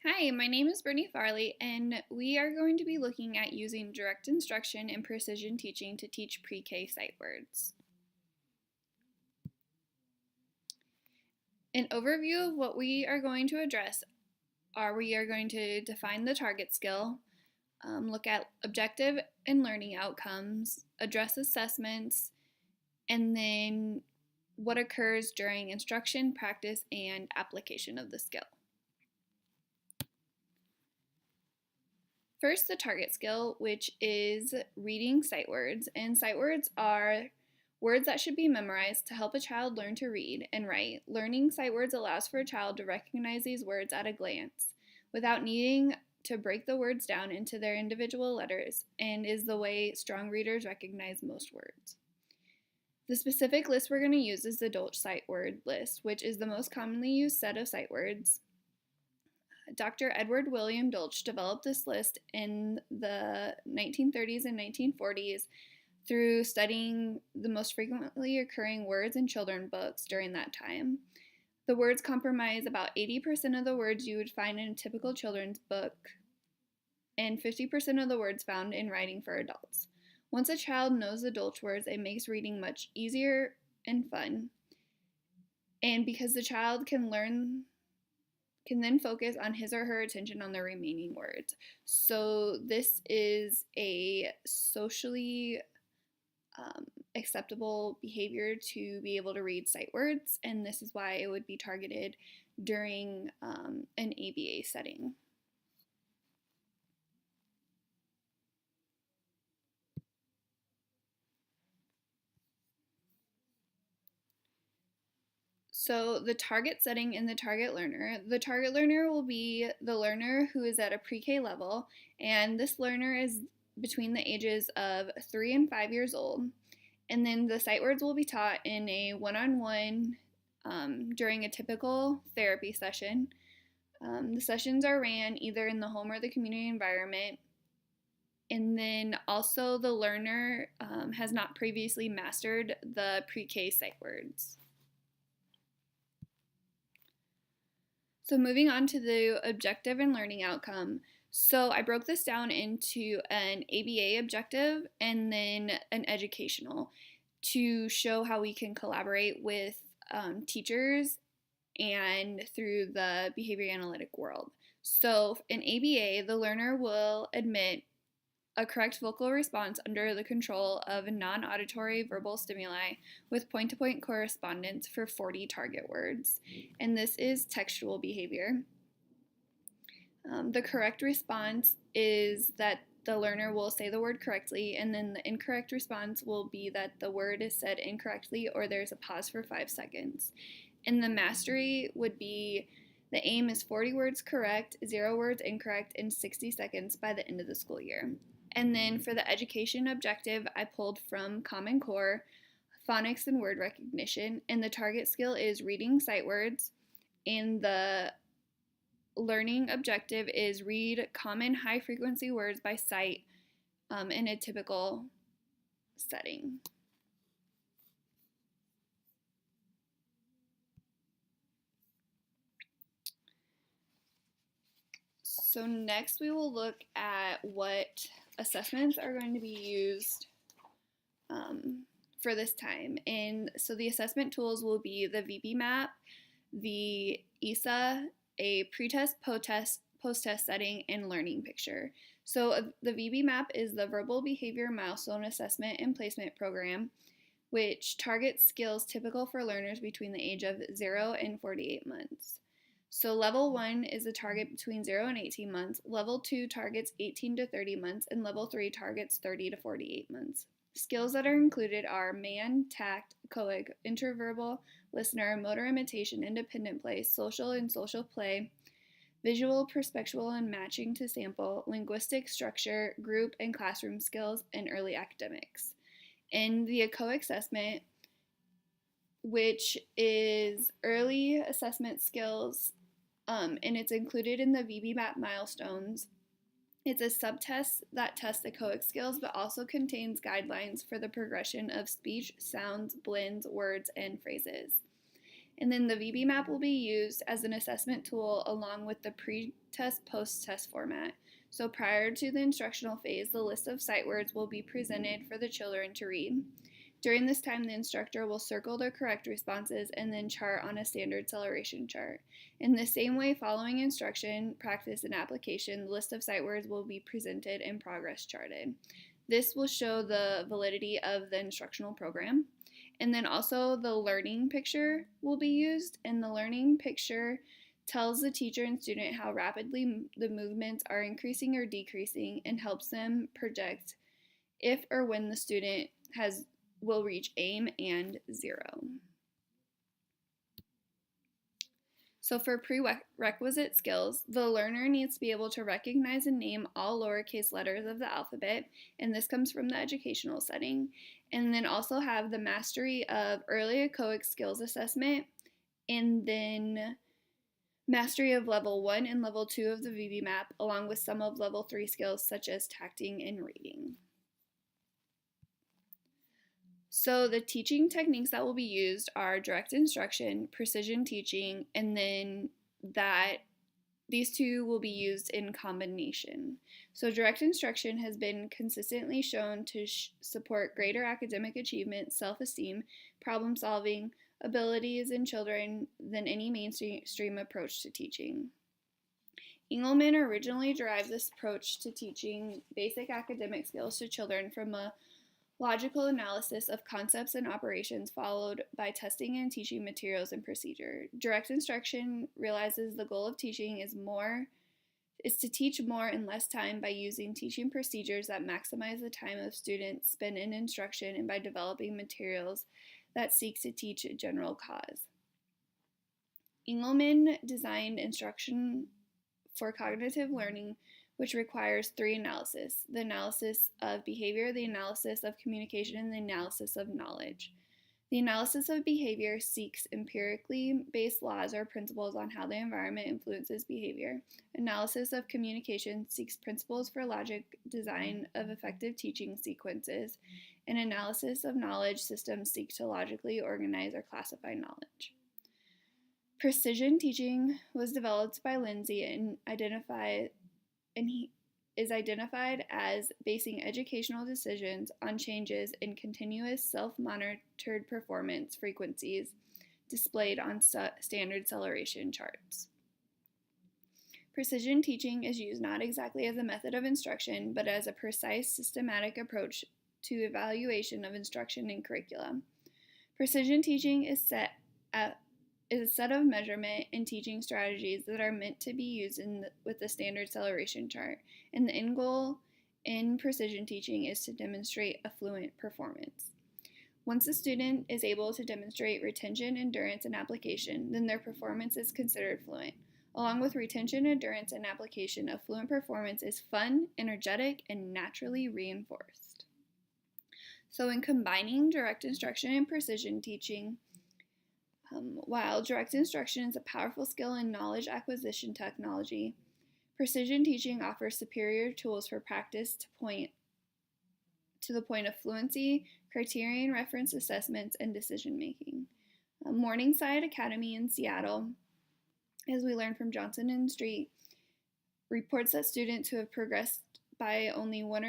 Hi, my name is BFarley, and we are going to be looking at using direct instruction and precision teaching to teach pre-K sight words. An overview of what we are going to address are we are going to define the target skill, look at objective and learning outcomes, address assessments, and then what occurs during instruction, practice, and application of the skill. First, the target skill, which is reading sight words. And sight words are words that should be memorized to help a child learn to read and write. Learning sight words allows for a child to recognize these words at a glance without needing to break the words down into their individual letters, and is the way strong readers recognize most words. The specific list we're going to use is the Dolch sight word list, which is the most commonly used set of sight words. Dr. Edward William Dolch developed this list in the 1930s and 1940s through studying the most frequently occurring words in children's books during that time. The words comprise about 80% of the words you would find in a typical children's book and 50% of the words found in writing for adults. Once a child knows the Dolch words, it makes reading much easier and fun. And because the child can then focus on his or her attention on the remaining words. So this is a socially acceptable behavior to be able to read sight words, and this is why it would be targeted during an ABA setting. So the target setting and the target learner will be the learner who is at a pre-K level, and this learner is between the ages of 3 and 5 years old. And then the sight words will be taught in a one-on-one during a typical therapy session. The sessions are ran either in the home or the community environment. And then also the learner has not previously mastered the pre-K sight words. So moving on to the objective and learning outcome. So I broke this down into an ABA objective and then an educational to show how we can collaborate with teachers and through the behavior analytic world. So in ABA, the learner will admit a correct vocal response under the control of a non-auditory verbal stimuli with point-to-point correspondence for 40 target words. And this is textual behavior. The correct response is that the learner will say the word correctly, and then the incorrect response will be that the word is said incorrectly or there's a pause for 5 seconds. And the mastery would be the aim is 40 words correct, 0 words incorrect in 60 seconds by the end of the school year. And then for the education objective, I pulled from Common Core, phonics and word recognition, and the target skill is reading sight words, and the learning objective is read common high frequency words by sight in a typical setting. So next we will look at what assessments are going to be used for this time. And so the assessment tools will be the VB map, the ESA, a pretest, post-test setting, and learning picture. So the VB map is the Verbal Behavior Milestone Assessment and Placement Program, which targets skills typical for learners between the age of 0 and 48 months. So level 1 is a target between 0 and 18 months, level 2 targets 18 to 30 months, and level 3 targets 30 to 48 months. Skills that are included are man, tact, echoic, interverbal, listener, motor imitation, independent play, social and social play, visual, perspectual, and matching to sample, linguistic structure, group and classroom skills, and early academics. In the echoic assessment, which is early assessment skills, and it's included in the VB map milestones. It's a subtest that tests echoic skills, but also contains guidelines for the progression of speech, sounds, blends, words, and phrases. And then the VB map will be used as an assessment tool along with the pre-test, post-test format. So prior to the instructional phase, the list of sight words will be presented for the children to read. During this time, the instructor will circle the correct responses and then chart on a standard acceleration chart. In the same way, following instruction, practice, and application, the list of sight words will be presented and progress charted. This will show the validity of the instructional program. And then also the learning picture will be used, and the learning picture tells the teacher and student how rapidly the movements are increasing or decreasing and helps them project if or when the student will reach aim and 0. So for prerequisite skills, the learner needs to be able to recognize and name all lowercase letters of the alphabet, and this comes from the educational setting, and then also have the mastery of early echoic skills assessment, and then mastery of level 1 and level 2 of the VB map, along with some of level 3 skills such as tacting and reading. So the teaching techniques that will be used are direct instruction, precision teaching, and then these two will be used in combination. So direct instruction has been consistently shown to support greater academic achievement, self-esteem, problem-solving abilities in children than any mainstream approach to teaching. Engelman originally derived this approach to teaching basic academic skills to children from a logical analysis of concepts and operations followed by testing and teaching materials and procedure. Direct instruction realizes the goal of teaching is to teach more in less time by using teaching procedures that maximize the time of students spent in instruction and by developing materials that seek to teach a general cause. Engelman designed instruction for cognitive learning, which requires 3 analyses: the analysis of behavior, the analysis of communication, and the analysis of knowledge. The analysis of behavior seeks empirically based laws or principles on how the environment influences behavior. Analysis of communication seeks principles for logic design of effective teaching sequences. And analysis of knowledge systems seek to logically organize or classify knowledge. Precision teaching was developed by Lindsay and he is identified as basing educational decisions on changes in continuous self-monitored performance frequencies displayed on standard acceleration charts. Precision teaching is used not exactly as a method of instruction, but as a precise, systematic approach to evaluation of instruction and curricula. Precision teaching is a set of measurement and teaching strategies that are meant to be used with the standard acceleration chart, and the end goal in precision teaching is to demonstrate a fluent performance. Once a student is able to demonstrate retention, endurance, and application, then their performance is considered fluent. Along with retention, endurance, and application, a fluent performance is fun, energetic, and naturally reinforced. So in combining direct instruction and precision teaching, while direct instruction is a powerful skill in knowledge acquisition technology, precision teaching offers superior tools for practice to the point of fluency, criterion reference assessments, and decision making. Morningside Academy in Seattle, as we learned from Johnson and Street, reports that students who have previously progressed by only 1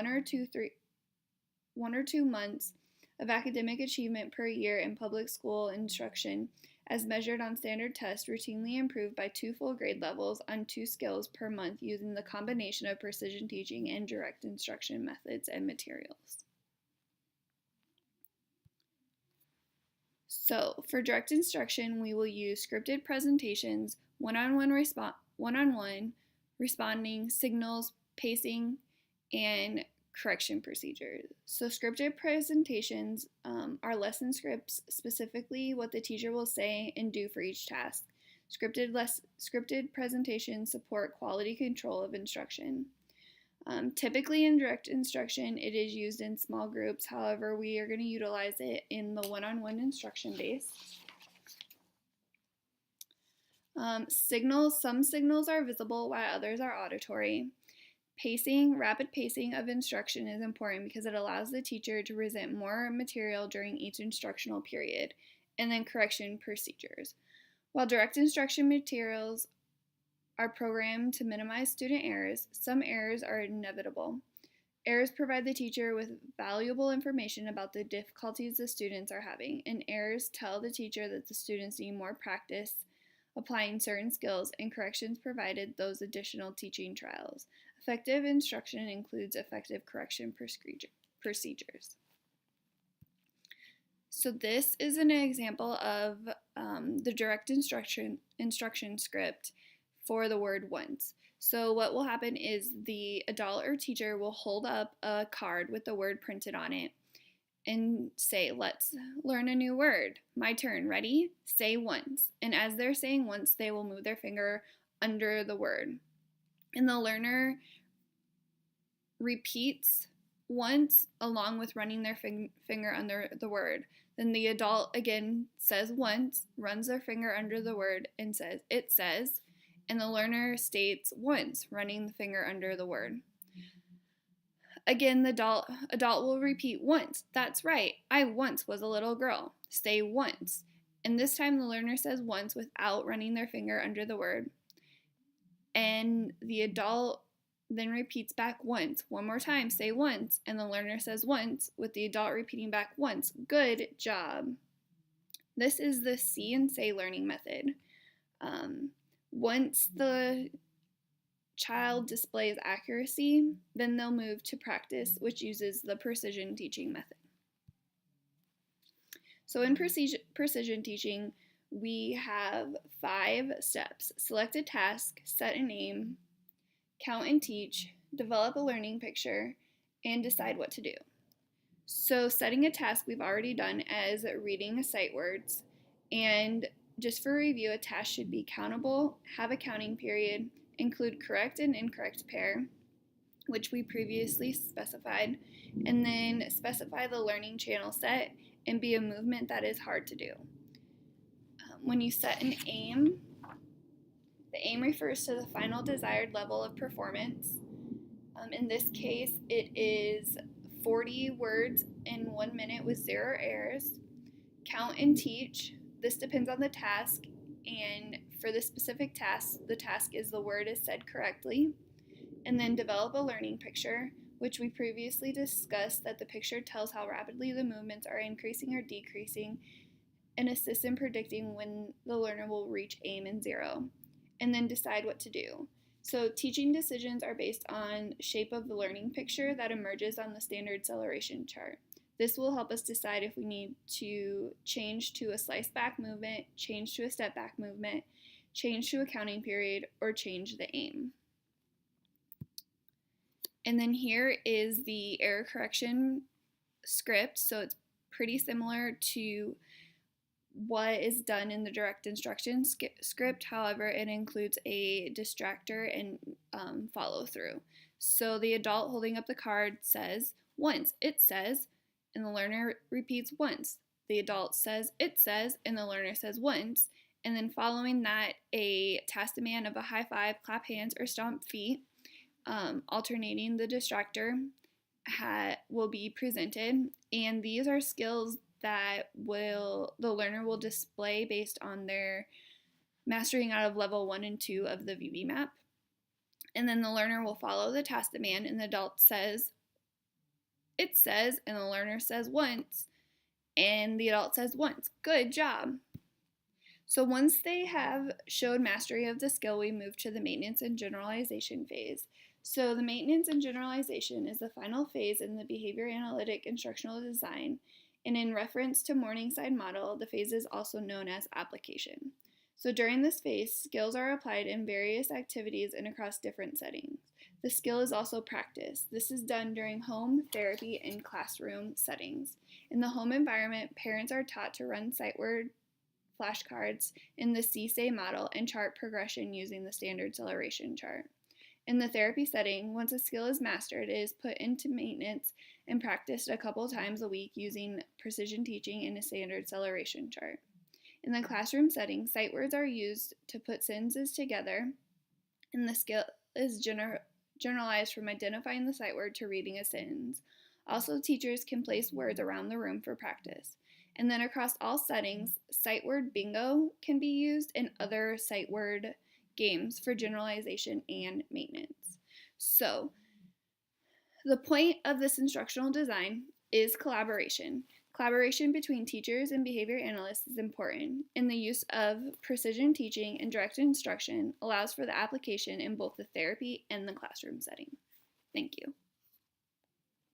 or 2 months of academic achievement per year in public school instruction, as measured on standard tests, routinely improved by 2 full grade levels on 2 skills per month using the combination of precision teaching and direct instruction methods and materials. So for direct instruction, we will use scripted presentations, one-on-one responding, signals, pacing, and correction procedures. So scripted presentations are lesson scripts, specifically what the teacher will say and do for each task. Scripted presentations support quality control of instruction. Typically in direct instruction, it is used in small groups. However, we are going to utilize it in the one-on-one instruction base. Some signals are visible while others are auditory. Rapid pacing of instruction is important because it allows the teacher to present more material during each instructional period, and then correction procedures. While direct instruction materials are programmed to minimize student errors, some errors are inevitable. Errors provide the teacher with valuable information about the difficulties the students are having, and errors tell the teacher that the students need more practice applying certain skills, and corrections provided those additional teaching trials. Effective instruction includes effective correction procedures. So this is an example of the direct instruction script for the word once. So what will happen is the adult or teacher will hold up a card with the word printed on it and say, let's learn a new word. My turn. Ready? Say once. And as they're saying once, they will move their finger under the word. And the learner repeats once along with running their finger under the word. Then the adult again says once, runs their finger under the word, and says, it says, and the learner states once, running the finger under the word. Again, the adult will repeat once. That's right. I once was a little girl. Say once. And this time the learner says once without running their finger under the word. And the adult then repeats back once. One more time, say once. And the learner says once with the adult repeating back once. Good job. This is the see and say learning method. Once the child displays accuracy, then they'll move to practice, which uses the precision teaching method. So in precision teaching, we have 5 steps: select a task, set an aim, count and teach, develop a learning picture, and decide what to do. So setting a task we've already done as reading sight words, and just for review, a task should be countable, have a counting period, include correct and incorrect pair, which we previously specified, and then specify the learning channel set and be a movement that is hard to do. When you set an aim, the aim refers to the final desired level of performance. In this case, it is 40 words in 1 minute with 0 errors. Count and teach. This depends on the task, and for the specific task, the task is the word is said correctly. And then develop a learning picture, which we previously discussed that the picture tells how rapidly the movements are increasing or decreasing and assists in predicting when the learner will reach aim and 0. And then decide what to do. So teaching decisions are based on shape of the learning picture that emerges on the standard acceleration chart. This will help us decide if we need to change to a slice back movement, change to a step back movement, change to a counting period, or change the aim. And then here is the error correction script. So it's pretty similar to what is done in the direct instruction script. However, it includes a distractor and follow through. So the adult holding up the card says once, it says, and the learner repeats once. The adult says, it says, and the learner says once. And then following that, a task demand of a high five, clap hands, or stomp feet, alternating the distractor, will be presented. And these are skills that the learner will display based on their mastering out of level 1 and 2 of the VB map. And then the learner will follow the task demand, and the adult says, it says, and the learner says once, and the adult says once. Good job. So once they have showed mastery of the skill, we move to the maintenance and generalization phase. So the maintenance and generalization is the final phase in the behavior analytic instructional design, and in reference to Morningside model, the phase is also known as application. So during this phase, skills are applied in various activities and across different settings. The skill is also practiced. This is done during home, therapy, and classroom settings. In the home environment, parents are taught to run sight word flashcards in the see-say model and chart progression using the standard acceleration chart. In the therapy setting, once a skill is mastered, it is put into maintenance and practiced a couple times a week using precision teaching in a standard acceleration chart. In the classroom setting, sight words are used to put sentences together, and the skill is generalized from identifying the sight word to reading a sentence. Also, teachers can place words around the room for practice. And then across all settings, sight word bingo can be used in other sight word games for generalization and maintenance. So, the point of this instructional design is collaboration. Collaboration between teachers and behavior analysts is important, and the use of precision teaching and direct instruction allows for the application in both the therapy and the classroom setting. Thank you.